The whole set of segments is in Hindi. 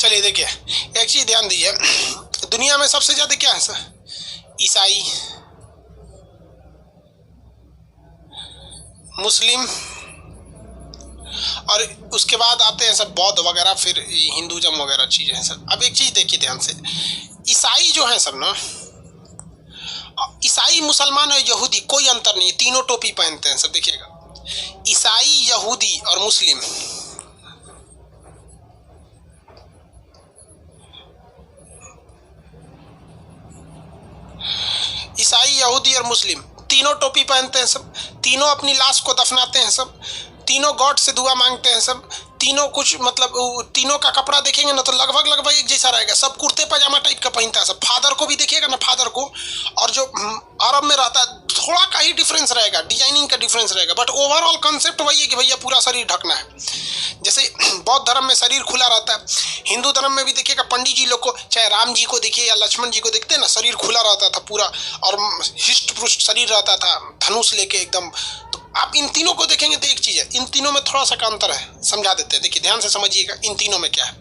चलिए देखिए, एक चीज ध्यान दीजिए, दुनिया में सबसे ज्यादा क्या है सर? ईसाई, मुस्लिम, और उसके बाद आते हैं सब बौद्ध वगैरह, फिर हिंदुज़म वगैरह चीजें हैं सर। अब एक चीज देखिए ध्यान से, ईसाई जो है सब ना, ईसाई, मुसलमान और यहूदी कोई अंतर नहीं, तीनों टोपी पहनते हैं सब। देखिएगा, ईसाई, यहूदी और मुस्लिम, ईसाई, यहूदी और मुस्लिम तीनों टोपी पहनते हैं सब, तीनों अपनी लाश को दफनाते हैं सब, तीनों गॉड से दुआ मांगते हैं सब, तीनों कुछ मतलब तीनों का कपड़ा देखेंगे ना तो लगभग एक जैसा रहेगा, सब कुर्ते पजामा टाइप का पहनता है सब। फादर को भी देखिएगा ना, फादर को, और जो अरब में रहता है थोड़ा का ही डिफरेंस रहेगा, डिजाइनिंग का डिफरेंस रहेगा, बट ओवरऑल कंसेप्ट वही है कि भैया पूरा शरीर ढकना है। जैसे बौद्ध धर्म में शरीर खुला रहता है, हिंदू धर्म में भी देखिएगा पंडित जी लोग को, चाहे राम जी को देखिए या लक्ष्मण जी को देखते हैं ना, शरीर खुला रहता था पूरा, और हिष्ट पुष्ट शरीर रहता था, धनुष लेके एकदम। तो आप इन तीनों को देखेंगे तो एक चीज है, इन तीनों में थोड़ा सा का अंतर है, समझा देते हैं। देखिए ध्यान से समझिएगा, इन तीनों में क्या है।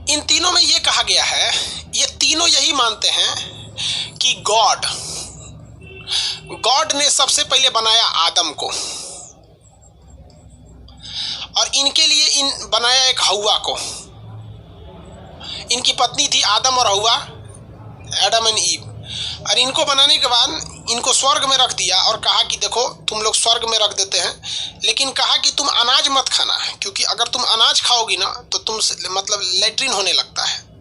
इन तीनों में ये कहा गया है, ये तीनों यही मानते हैं कि गॉड ने सबसे पहले बनाया आदम को, और इनके लिए इन बनाया एक हव्वा को। इनकी पत्नी थी आदम और हव्वा, एडम एंड ईव, और इनको बनाने के बाद इनको स्वर्ग में रख दिया और कहा कि देखो तुम लोग स्वर्ग में रख देते हैं, लेकिन कहा कि तुम अनाज मत खाना, क्योंकि अगर तुम अनाज खाओगी ना तो तुम मतलब लेट्रिन होने लगता है,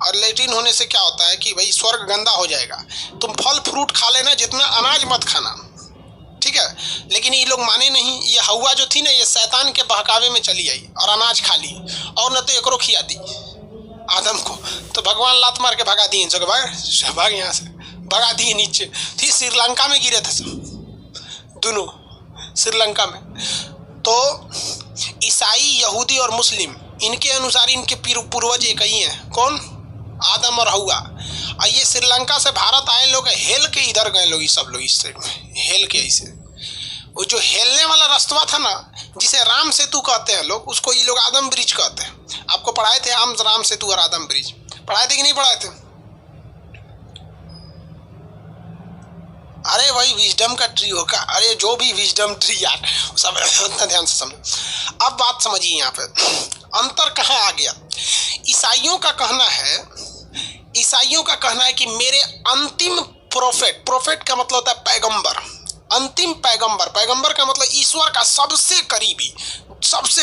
और लेट्रिन होने से क्या होता है कि भाई स्वर्ग गंदा हो जाएगा। तुम फल फ्रूट खा लेना, जितना अनाज मत खाना, ठीक है। लेकिन ये लोग माने नहीं। ये हव्वा जो थी ना, ये शैतान के बहकावे में चली आई और अनाज खा ली, और न तो एकरो खिया दी आदम को, तो भगवान लात मार के भगा दिए, भाग यहाँ से भगा दिए नीचे। थी श्रीलंका में गिरे थे सब दोनों, श्रीलंका में। तो ईसाई, यहूदी और मुस्लिम, इनके अनुसार इनके पूर्वज एक ही हैं, कौन? आदम और हव्वा। और ये श्रीलंका से भारत आए लोग, हेल के इधर गए लोग, सब लोग इस साइड में हेल के ऐसे, वो जो हेलने वाला रास्ता था ना, जिसे राम सेतु कहते हैं लोग, उसको ये लोग आदम ब्रिज कहते हैं। आपको पढ़ाए थे राम सेतु और आदम ब्रिज, पढ़ाए थे कि नहीं पढ़ाए थे? अरे भाई विजडम का ट्री होगा, अरे जो भी विजडम ट्री यार, सब उतना ध्यान से समझो। अब बात समझिए, यहाँ पे अंतर कहाँ आ गया। ईसाइयों का कहना है कि मेरे अंतिम प्रोफेट का मतलब होता है पैगंबर, अंतिम पैगंबर का मतलब ईश्वर का सबसे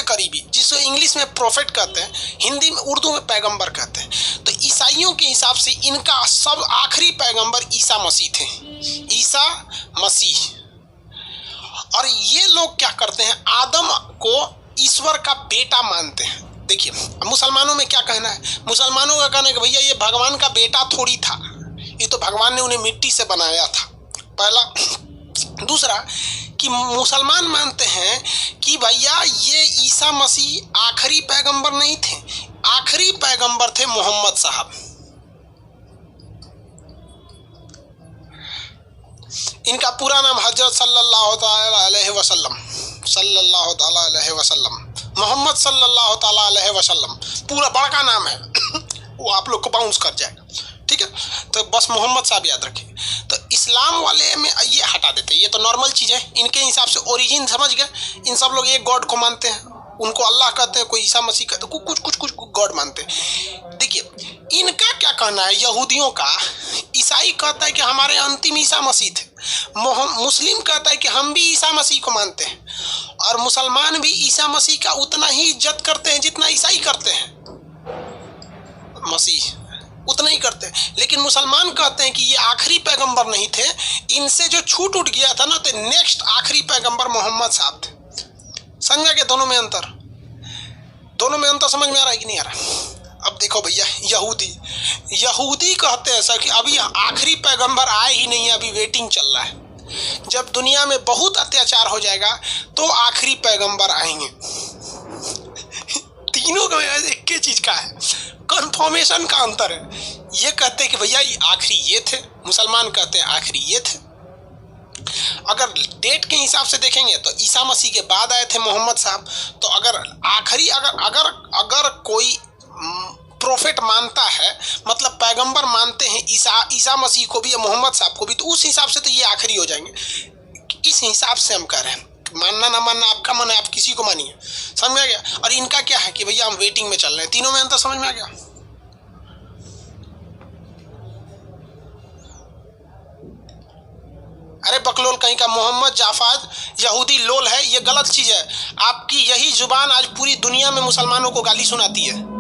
करीबी, जिसे इंग्लिश में प्रोफेट कहते हैं, हिंदी में, उर्दू में पैगंबर कहते हैं। तो ईसाइयों के हिसाब से इनका सब आखिरी पैगंबर ईसा मसीह थे, ईसा मसीह। और ये लोग क्या करते हैं, आदम को ईश्वर का बेटा मानते हैं। देखिए मुसलमानों में क्या कहना है, मुसलमानों का कहना है कि भैया ये भगवान का बेटा थोड़ी था, ये तो भगवान ने उन्हें मिट्टी से बनाया था, पहला। दूसरा कि मुसलमान मानते हैं कि भैया ये ईसा मसीह आखिरी पैगंबर नहीं थे, आखिरी पैगंबर थे मोहम्मद साहब। इनका पूरा नाम हजरत सल्लल्लाहु अलैहि वसल्लम, मोहम्मद सल्लल्लाहु अलैहि वसल्लम, पूरा बड़का नाम है वो आप लोग को बाउंस कर जाएगा, ठीक है। तो बस मोहम्मद साहब याद रखिए। तो इस्लाम वाले में ये हटा देते हैं, ये तो नॉर्मल चीज़ है। इनके हिसाब से ओरिजिन समझ गए, इन सब लोग एक गॉड को मानते हैं, उनको अल्लाह कहते हैं, कोई ईसा मसीह कहते हैं, कुछ गॉड मानते हैं। देखिए इनका क्या कहना है, यहूदियों का, ईसाई कहता है कि हमारे अंतिम ईसा मसीह थे, मुस्लिम कहता है कि हम भी ईसा मसीह को मानते हैं, और मुसलमान भी ईसा मसीह का उतना ही इज्जत करते हैं जितना ईसाई करते हैं, मसीह उतना ही करते हैं। लेकिन मुसलमान कहते हैं कि ये आखिरी पैगंबर नहीं थे, इनसे जो छूट उठ गया था ना, तो नेक्स्ट आखिरी पैगंबर मोहम्मद साहब थे। समझा के दोनों में अंतर समझ में आ रहा है कि नहीं आ रहा? अब देखो भैया, यहूदी कहते हैं सर कि अभी आखिरी पैगंबर आए ही नहीं है, अभी वेटिंग चल रहा है, जब दुनिया में बहुत अत्याचार हो जाएगा तो आखिरी पैगंबर आएंगे। तीनों का एक ही चीज का है, कन्फर्मेशन का अंतर है। ये कहते हैं कि भैया आखिरी ये थे, मुसलमान कहते हैं आखिरी ये थे। अगर डेट के हिसाब से देखेंगे तो ईसा मसीह के बाद आए थे मोहम्मद साहब। तो अगर आखिरी अगर अगर कोई प्रोफेट मानता है, मतलब पैगंबर मानते हैं ईसा मसीह को भी या मोहम्मद साहब को भी, तो उस हिसाब से तो ये आखिरी हो जाएंगे। इस हिसाब से हम कह रहे हैं, मानना ना मानना आपका मन है, आप किसी को मानिए। समझ में आ गया? और इनका क्या है कि भैया हम वेटिंग में चल रहे हैं। तीनों में अंतर समझ में आ गया? अरे बकलोल कहीं का, मोहम्मद जाफाद यहूदी लोल है, ये गलत चीज है। आपकी यही जुबान आज पूरी दुनिया में मुसलमानों को गाली सुनाती है।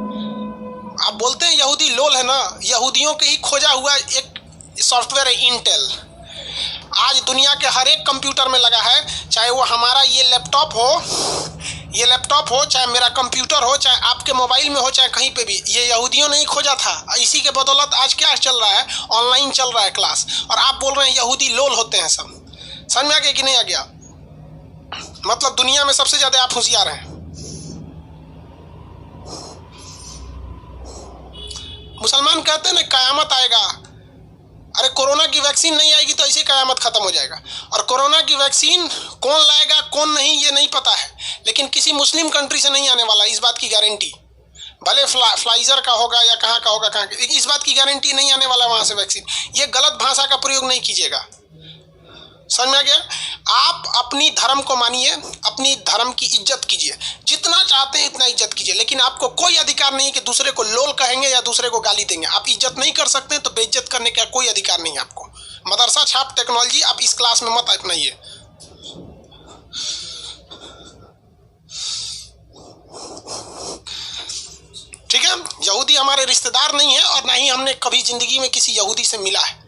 आप बोलते हैं यहूदी लोल है ना, यहूदियों के ही खोजा हुआ एक सॉफ्टवेयर है इंटेल। आज दुनिया के हर एक कंप्यूटर में लगा है, चाहे वो हमारा ये लैपटॉप हो, चाहे मेरा कंप्यूटर हो, चाहे आपके मोबाइल में हो, चाहे कहीं पे भी, ये यहूदियों ने ही खोजा था। इसी के बदौलत आज क्या चल रहा है, ऑनलाइन चल रहा है क्लास, और आप बोल रहे हैं यहूदी लोल होते हैं सब। समझ में आ गया कि नहीं आ गया? मतलब दुनिया में सबसे ज्यादा आप होशियार हैं। मुसलमान कहते हैं ना कयामत आएगा। अरे कोरोना की वैक्सीन नहीं आएगी तो ऐसे कयामत खत्म हो जाएगा। और कोरोना की वैक्सीन कौन लाएगा कौन नहीं ये नहीं पता है, लेकिन किसी मुस्लिम कंट्री से नहीं आने वाला, इस बात की गारंटी। भले फ्लाइजर का होगा या कहाँ का होगा, इस बात की गारंटी नहीं आने वाला वहां से वैक्सीन। ये गलत भाषा का प्रयोग नहीं कीजिएगा। समझ में आ गया? आप अपनी धर्म को मानिए, अपनी धर्म की इज्जत कीजिए, जितना चाहते हैं इतना इज्जत कीजिए, लेकिन आपको कोई अधिकार नहीं है कि दूसरे को लोल कहेंगे या दूसरे को गाली देंगे। आप इज्जत नहीं कर सकते तो बेइज्जत करने का कोई अधिकार नहीं है आपको। मदरसा छाप टेक्नोलॉजी आप इस क्लास में मत अपनाइए। ठीक है? यहूदी हमारे रिश्तेदार नहीं है और ना ही हमने कभी जिंदगी में किसी यहूदी से मिला है।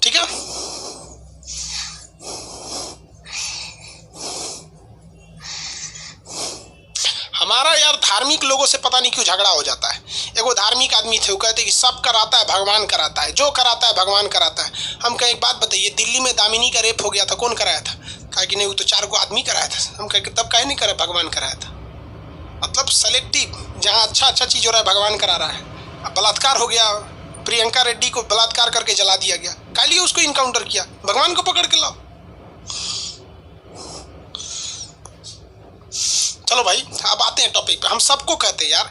ठीक है? हमारा यार धार्मिक लोगों से पता नहीं क्यों झगड़ा हो जाता है। एगो धार्मिक आदमी थे, वो कहते कि सब कराता है भगवान कराता है, जो कराता है भगवान कराता है। हम कहें एक बात बताइए, दिल्ली में दामिनी का रेप हो गया था, कौन कराया था? कहा कि नहीं वो तो 4 को आदमी कराया था। हम कहें कि तब काहे नहीं करे, भगवान कराया था। मतलब सेलेक्टिव, जहाँ अच्छा चीज हो रहा है भगवान करा रहा है। अब बलात्कार हो गया, प्रियंका रेड्डी को बलात्कार करके जला दिया गया, काहे लिए उसको इनकाउंटर किया? भगवान को पकड़ के लाओ। चलो भाई अब आते हैं टॉपिक पे। हम सबको कहते हैं यार,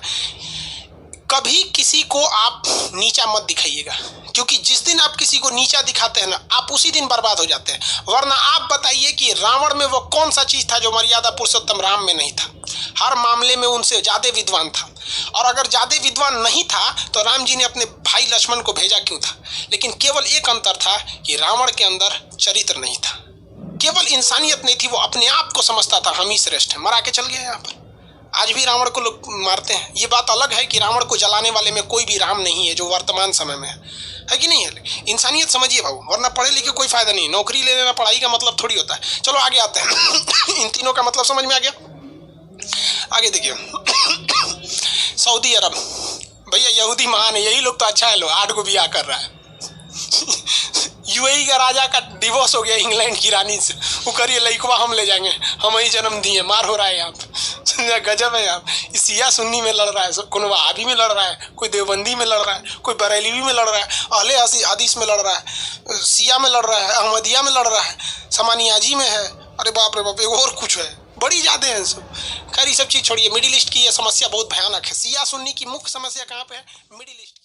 कभी किसी को आप नीचा मत दिखाइएगा, क्योंकि जिस दिन आप किसी को नीचा दिखाते हैं ना, आप उसी दिन बर्बाद हो जाते हैं। वरना आप बताइए कि रावण में वो कौन सा चीज था जो मर्यादा पुरुषोत्तम राम में नहीं था? हर मामले में उनसे ज्यादा विद्वान था। और अगर ज्यादा विद्वान नहीं था तो राम जी ने अपने भाई लक्ष्मण को भेजा क्यों था? लेकिन केवल एक अंतर था कि रावण के अंदर चरित्र नहीं था, केवल इंसानियत नहीं थी। वो अपने आप को समझता था हम ही श्रेष्ठ हैं, मरा के चल गया। यहाँ पर आज भी रावण को लोग मारते हैं। ये बात अलग है कि रावण को जलाने वाले में कोई भी राम नहीं है जो वर्तमान समय में है कि नहीं है? इंसानियत समझिए भाऊ, वरना पढ़े लिखे कोई फायदा नहीं। नौकरी ले लेना पढ़ाई का मतलब थोड़ी होता है। चलो आगे आते हैं। इन तीनों का मतलब समझ में आ गया? आगे देखिए, सऊदी अरब, भैया यहूदी महान है, यही लोग तो अच्छा है, लोग 8 को ब्याह कर रहा है। यूएई का राजा का डिवोर्स हो गया इंग्लैंड की रानी से, वो करिए लइकवा हम ले जाएंगे, हम ही जन्म दिए। मार हो रहा है यहाँ पे, गजब है। यहाँ सिया सुन्नी में लड़ रहा है, कोई वहाबी में लड़ रहा है, कोई देवबंदी में लड़ रहा है, कोई बरेलवी में लड़ रहा है, अहले हदीस में लड़ रहा है, सिया में लड़ रहा है, अहमदिया में लड़ रहा है, समानियाजी में है। अरे बाप रे बाप, और कुछ है, बड़ी ज्यादा है सब। खैर ये सब चीज छोड़िए, मिडिल ईस्ट की ये समस्या बहुत भयानक है। सिया सुन्नी की मुख्य समस्या कहाँ पे है? Middle east.